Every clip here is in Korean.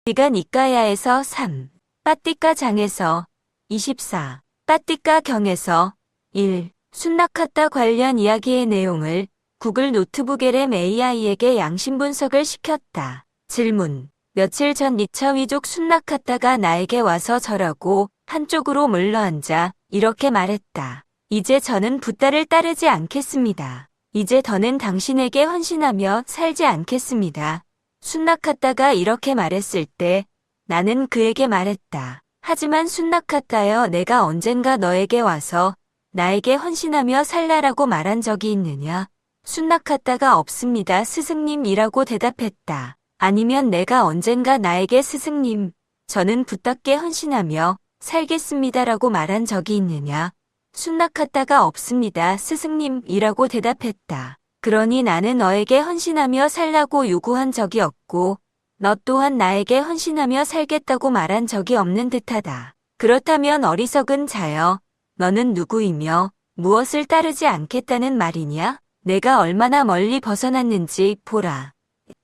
비가 니까야에서 3. 빠띠까 장에서 24. 빠띠까 경에서 1. 순낙하따 관련 이야기의 내용을 구글 노트북 LM AI에게 양심 분석을 시켰다. 질문. 며칠 전 니차위족 순낙하따가 나에게 와서 절하고 한쪽으로 물러앉아 이렇게 말했다. 이제 저는 붓다를 따르지 않겠습니다. 이제 더는 당신에게 헌신하며 살지 않겠습니다. 순낙하따가 이렇게 말했을 때 나는 그에게 말했다. 하지만 순낙하따여, 내가 언젠가 너에게 와서 나에게 헌신하며 살라라고 말한 적이 있느냐? 순낙하따가 없습니다, 스승님이라고 대답했다. 아니면 내가 언젠가 나에게 스승님, 저는 붓답게 헌신하며 살겠습니다라고 말한 적이 있느냐? 순낙하따가 없습니다, 스승님이라고 대답했다. 그러니 나는 너에게 헌신하며 살라고 요구한 적이 없고 너 또한 나에게 헌신하며 살겠다고 말한 적이 없는 듯하다. 그렇다면 어리석은 자여, 너는 누구이며 무엇을 따르지 않겠다는 말이냐? 내가 얼마나 멀리 벗어났는지 보라.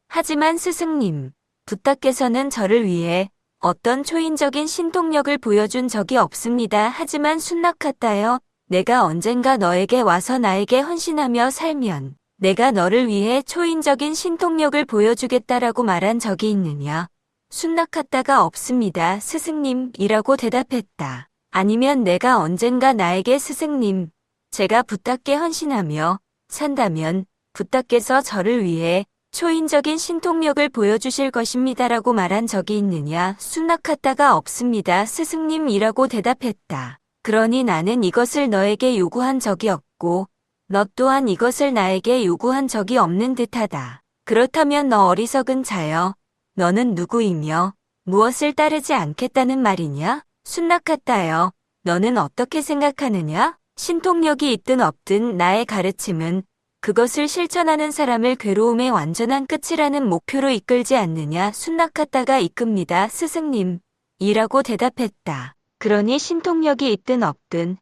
하지만 스승님, 붓다께서는 저를 위해 어떤 초인적인 신통력을 보여준 적이 없습니다. 하지만 순낙하따여, 내가 언젠가 너에게 와서 나에게 헌신하며 살면 내가 너를 위해 초인적인 신통력을 보여주겠다라고 말한 적이 있느냐? 순낙하따가 없습니다, 스승님이라고 대답했다. 아니면 내가 언젠가 나에게 스승님, 제가 붓다께 헌신하며 산다면 붓다께서 저를 위해 초인적인 신통력을 보여주실 것입니다라고 말한 적이 있느냐? 순낙하따가 없습니다, 스승님이라고 대답했다. 그러니 나는 이것을 너에게 요구한 적이 없고 너 또한 이것을 나에게 요구한 적이 없는 듯하다. 그렇다면 너 어리석은 자여, 너는 누구이며 무엇을 따르지 않겠다는 말이냐? 순낙하따여, 너는 어떻게 생각하느냐? 신통력이 있든 없든 나의 가르침은 그것을 실천하는 사람을 괴로움의 완전한 끝이라는 목표로 이끌지 않느냐? 순낙하따가 이끕니다, 스승님. 이라고 대답했다. 그러니 신통력이 있든 없든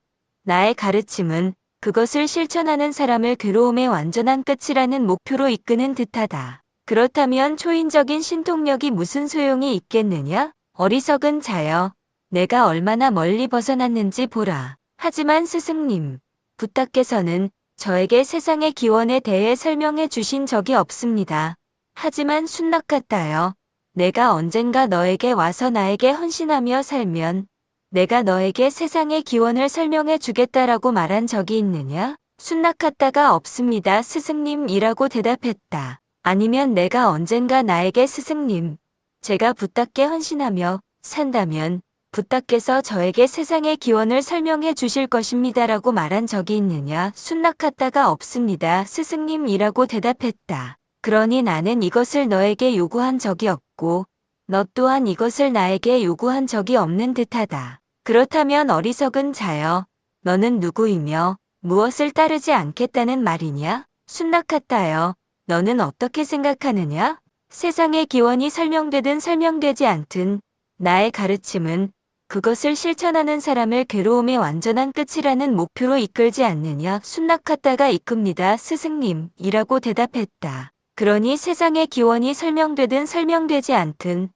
나의 가르침은 그것을 실천하는 사람을 괴로움의 완전한 끝이라는 목표로 이끄는 듯하다. 그렇다면 초인적인 신통력이 무슨 소용이 있겠느냐? 어리석은 자여, 내가 얼마나 멀리 벗어났는지 보라. 하지만 스승님, 붓다께서는 저에게 세상의 기원에 대해 설명해 주신 적이 없습니다. 하지만 순낙하따여, 내가 언젠가 너에게 와서 나에게 헌신하며 살면 내가 너에게 세상의 기원을 설명해 주겠다라고 말한 적이 있느냐? 순낙하따가 없습니다, 스승님이라고 대답했다. 아니면 내가 언젠가 나에게 스승님, 제가 붓다께 헌신하며 산다면 붓다께서 저에게 세상의 기원을 설명해 주실 것입니다라고 말한 적이 있느냐? 순낙하따가 없습니다, 스승님이라고 대답했다. 그러니 나는 이것을 너에게 요구한 적이 없고 너 또한 이것을 나에게 요구한 적이 없는 듯하다. 그렇다면 어리석은 자여, 너는 누구이며 무엇을 따르지 않겠다는 말이냐? 순낙하따여, 너는 어떻게 생각하느냐? 세상의 기원이 설명되든 설명되지 않든 나의 가르침은 그것을 실천하는 사람을 괴로움의 완전한 끝이라는 목표로 이끌지 않느냐? 순낙하따가 이끕니다, 스승님. 이라고 대답했다. 그러니 세상의 기원이 설명되든 설명되지 않든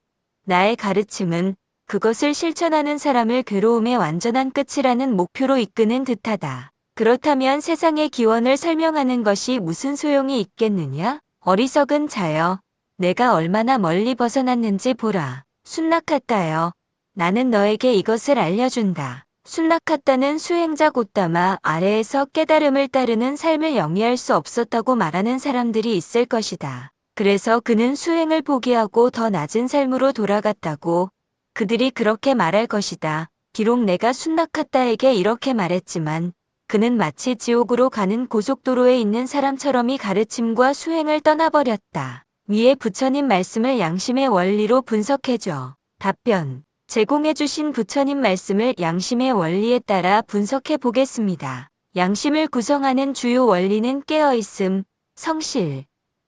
나의 가르침은 그것을 실천하는 사람을 괴로움의 완전한 끝이라는 목표로 이끄는 듯하다. 그렇다면 세상의 기원을 설명하는 것이 무슨 소용이 있겠느냐? 어리석은 자여, 내가 얼마나 멀리 벗어났는지 보라. 순낙하따여, 나는 너에게 이것을 알려준다. 순낙하따는 수행자 곧다마 아래에서 깨달음을 따르는 삶을 영위할 수 없었다고 말하는 사람들이 있을 것이다. 그래서 그는 수행을 포기하고 더 낮은 삶으로 돌아갔다고 그들이 그렇게 말할 것이다. 비록 내가 순낙하따에게 이렇게 말했지만 그는 마치 지옥으로 가는 고속도로에 있는 사람처럼이 가르침과 수행을 떠나버렸다. 위에 부처님 말씀을 양심의 원리로 분석해줘. 답변. 제공해주신 부처님 말씀을 양심의 원리에 따라 분석해 보겠습니다. 양심을 구성하는 주요 원리는 깨어있음, 성실,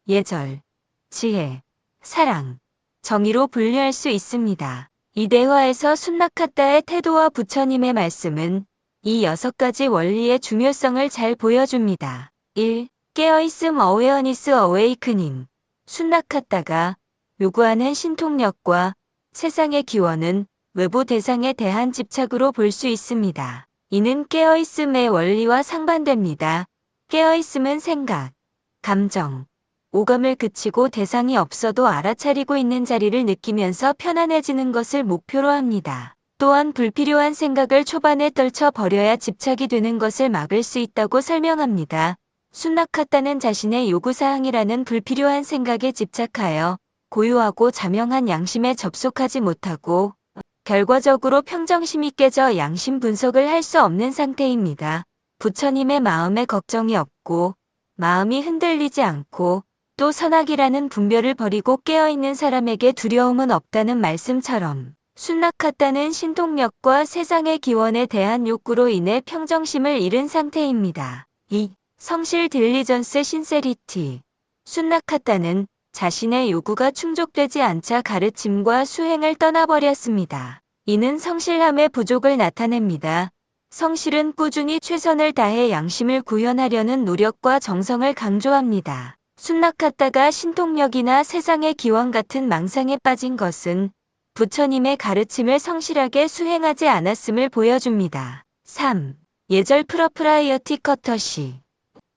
예절, 지혜, 사랑, 정의로 분류할 수 있습니다. 이 대화에서 순낙하따의 태도와 부처님의 말씀은 이 6가지 원리의 중요성을 잘 보여줍니다. 1. 깨어있음 어웨어니스 어웨이크닝. 순낙하따가 요구하는 신통력과 세상의 기원은 외부 대상에 대한 집착으로 볼 수 있습니다. 이는 깨어있음의 원리와 상반됩니다. 깨어있음은 생각, 감정, 오감을 그치고 대상이 없어도 알아차리고 있는 자리를 느끼면서 편안해지는 것을 목표로 합니다. 또한 불필요한 생각을 초반에 떨쳐 버려야 집착이 되는 것을 막을 수 있다고 설명합니다. 순낙하다는 자신의 요구사항이라는 불필요한 생각에 집착하여 고요하고 자명한 양심에 접속하지 못하고 결과적으로 평정심이 깨져 양심 분석을 할 수 없는 상태입니다. 부처님의 마음에 걱정이 없고 마음이 흔들리지 않고 또 선악이라는 분별을 버리고 깨어있는 사람에게 두려움은 없다는 말씀처럼 순낙하다는 신통력과 세상의 기원에 대한 욕구로 인해 평정심을 잃은 상태입니다. 2. 성실 딜리전스 신세리티. 순낙하다는 자신의 요구가 충족되지 않자 가르침과 수행을 떠나버렸습니다. 이는 성실함의 부족을 나타냅니다. 성실은 꾸준히 최선을 다해 양심을 구현하려는 노력과 정성을 강조합니다. 순낙하다가 신통력이나 세상의 기원 같은 망상에 빠진 것은 부처님의 가르침을 성실하게 수행하지 않았음을 보여줍니다. 3. 예절 프로프라이어티 커터시.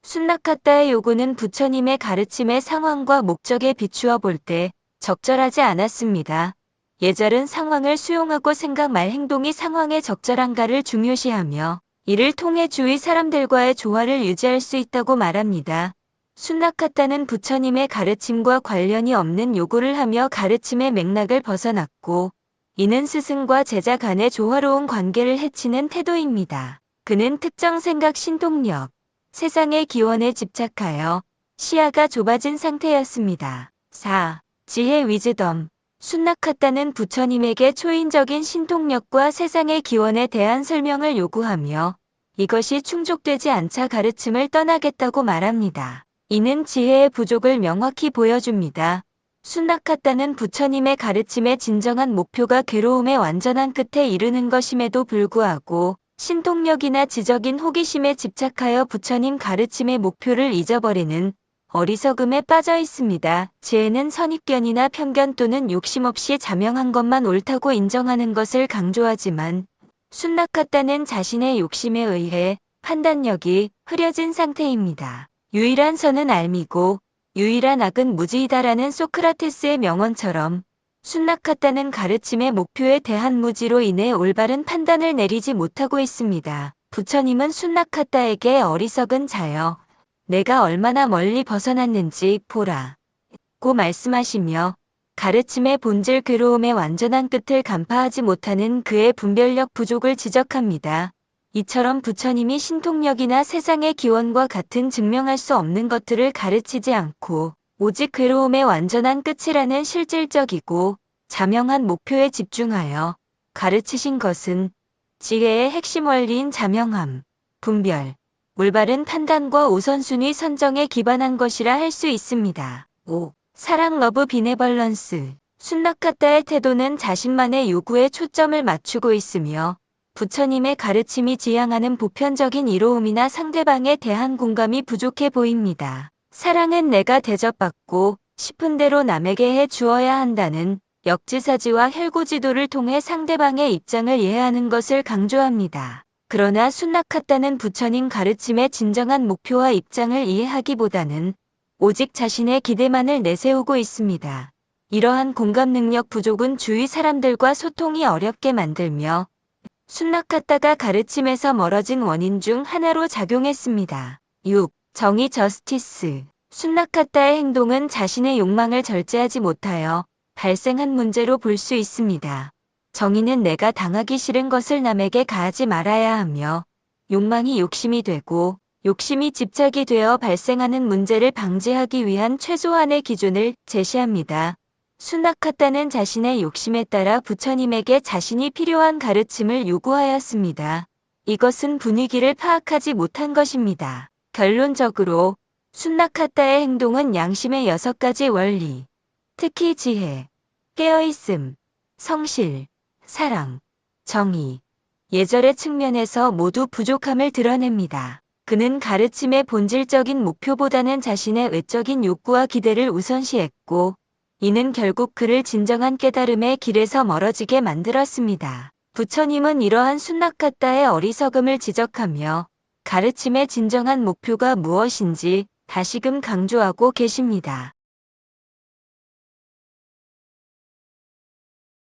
순낙하다의 요구는 부처님의 가르침의 상황과 목적에 비추어 볼 때 적절하지 않았습니다. 예절은 상황을 수용하고 생각 말 행동이 상황에 적절한가를 중요시하며 이를 통해 주위 사람들과의 조화를 유지할 수 있다고 말합니다. 순낙하다는 부처님의 가르침과 관련이 없는 요구를 하며 가르침의 맥락을 벗어났고 이는 스승과 제자 간의 조화로운 관계를 해치는 태도입니다. 그는 특정 생각 신통력, 세상의 기원에 집착하여 시야가 좁아진 상태였습니다. 4. 지혜 위즈덤. 순낙하다는 부처님에게 초인적인 신통력과 세상의 기원에 대한 설명을 요구하며 이것이 충족되지 않자 가르침을 떠나겠다고 말합니다. 이는 지혜의 부족을 명확히 보여줍니다. 순낙하다는 부처님의 가르침의 진정한 목표가 괴로움의 완전한 끝에 이르는 것임에도 불구하고 신통력이나 지적인 호기심에 집착하여 부처님 가르침의 목표를 잊어버리는 어리석음에 빠져 있습니다. 지혜는 선입견이나 편견 또는 욕심 없이 자명한 것만 옳다고 인정하는 것을 강조하지만 순낙하다는 자신의 욕심에 의해 판단력이 흐려진 상태입니다. 유일한 선은 알미고 유일한 악은 무지이다라는 소크라테스의 명언처럼 순낙하다는 가르침의 목표에 대한 무지로 인해 올바른 판단을 내리지 못하고 있습니다. 부처님은 순낙하다에게 어리석은 자여 내가 얼마나 멀리 벗어났는지 보라 고 말씀하시며 가르침의 본질 괴로움의 완전한 끝을 간파하지 못하는 그의 분별력 부족을 지적합니다. 이처럼 부처님이 신통력이나 세상의 기원과 같은 증명할 수 없는 것들을 가르치지 않고 오직 괴로움의 완전한 끝이라는 실질적이고 자명한 목표에 집중하여 가르치신 것은 지혜의 핵심 원리인 자명함, 분별, 올바른 판단과 우선순위 선정에 기반한 것이라 할 수 있습니다. 5. 사랑 러브 비네벌런스. 순낙하다의 태도는 자신만의 요구에 초점을 맞추고 있으며 부처님의 가르침이 지향하는 보편적인 이로움이나 상대방에 대한 공감이 부족해 보입니다. 사랑은 내가 대접받고 싶은 대로 남에게 해 주어야 한다는 역지사지와 혈고지도를 통해 상대방의 입장을 이해하는 것을 강조합니다. 그러나 순낙하다는 부처님 가르침의 진정한 목표와 입장을 이해하기보다는 오직 자신의 기대만을 내세우고 있습니다. 이러한 공감 능력 부족은 주위 사람들과 소통이 어렵게 만들며 순낙하다가 가르침에서 멀어진 원인 중 하나로 작용했습니다. 6. 정의 저스티스. 순낙하다의 행동은 자신의 욕망을 절제하지 못하여 발생한 문제로 볼 수 있습니다. 정의는 내가 당하기 싫은 것을 남에게 가하지 말아야 하며 욕망이 욕심이 되고 욕심이 집착이 되어 발생하는 문제를 방지하기 위한 최소한의 기준을 제시합니다. 순낙하다는 자신의 욕심에 따라 부처님에게 자신이 필요한 가르침을 요구하였습니다. 이것은 분위기를 파악하지 못한 것입니다. 결론적으로 순낙하다의 행동은 양심의 6가지 원리, 특히 지혜, 깨어있음, 성실, 사랑, 정의, 예절의 측면에서 모두 부족함을 드러냅니다. 그는 가르침의 본질적인 목표보다는 자신의 외적인 욕구와 기대를 우선시했고 이는 결국 그를 진정한 깨달음의 길에서 멀어지게 만들었습니다. 부처님은 이러한 순나카타의 어리석음을 지적하며 가르침의 진정한 목표가 무엇인지 다시금 강조하고 계십니다.